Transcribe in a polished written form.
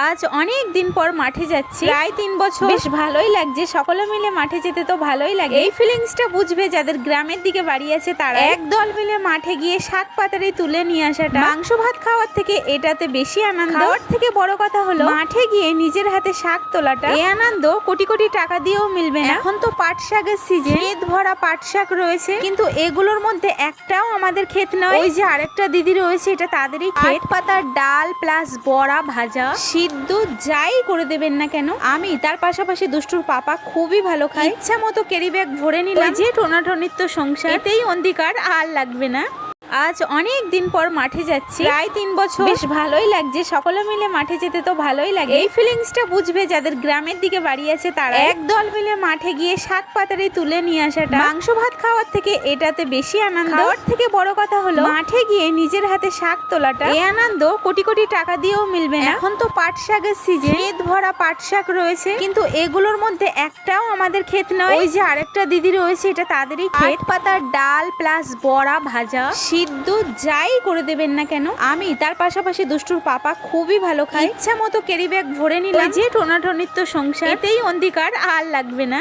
আজ অনেক দিন পর মাঠে যাচ্ছি, প্রায় 3 বছর। বেশ ভালোই লাগছে, সকলে মিলে মাঠে যেতে তো ভালোই লাগে। এই ফিলিংসটা বুঝবে যাদের গ্রামের দিকে বাড়ি আছে তারা। এক দল মিলে মাঠে গিয়ে শাক পাতারি তুলে নিয়ে আসাটা মাংস ভাত খাওয়ার থেকে এটাতে বেশি আনন্দ। খাওয়ার থেকে বড় কথা হলো মাঠে গিয়ে নিজের হাতে শাক তোলাটা। এই আনন্দ কোটি কোটি টাকা দিয়েও মিলবে না। এখন তো পাট শাকের সিজন, ক্ষেত ভরা পাট শাক রয়েছে, কিন্তু এগুলোর মধ্যে একটাও আমাদের ক্ষেত নয়। ওই যে আরেকটা দিদি রয়েছে, এটা তাদেরই ক্ষেত। পাতার ডাল প্লাস বড়া ভাজা সিদ্ধ যাই করে দেবেন না কেন, আমি তার পাশাপাশি দুষ্টুর পাপা খুবই ভালো খাই। ইচ্ছা মতো ক্যারি ব্যাগ ভরে নিলাম। যে টোনাটনির তো সংসার, এতেই অধিকার আর লাগবে না। আজ অনেক দিন পর মাঠে যাচ্ছি, প্রায় 3 বছর। বেশ ভালোই লাগছে, সকলে মিলে মাঠে যেতে তো ভালোই লাগে। এই ফিলিংসটা বুঝবে যাদের গ্রামের দিকে বাড়ি আছে তারা। এক দল মিলে মাঠে গিয়ে শাক পাতারি তুলে নিয়ে আসাটা মাংস ভাত খাওয়ার থেকে এটাতে বেশি আনন্দ। খাওয়ার থেকে বড় কথা হলো মাঠে গিয়ে নিজের হাতে শাক তোলাটা। এই আনন্দ কোটি কোটি টাকা দিয়েও মিলবে না। এখন তো পাট শাকের সিজন, ক্ষেত ভরা পাট শাক রয়েছে, কিন্তু এগুলোর মধ্যে একটাও আমাদের ক্ষেত নয়। ওই যে আরেকটা দিদি রয়েছে, এটা তাদেরই ক্ষেত। পাতার ডাল প্লাস বড়া ভাজা সিদ্ধ যাই করে দেবেন না কেন, আমি তার পাশাপাশি দুষ্টুর পাপা খুবই ভালো খাই। ইচ্ছা মতো ক্যারি ব্যাগ ভরে নিলাম। যে টোনাটনির তো সংসার, এতেই অধিকার আর লাগবে না।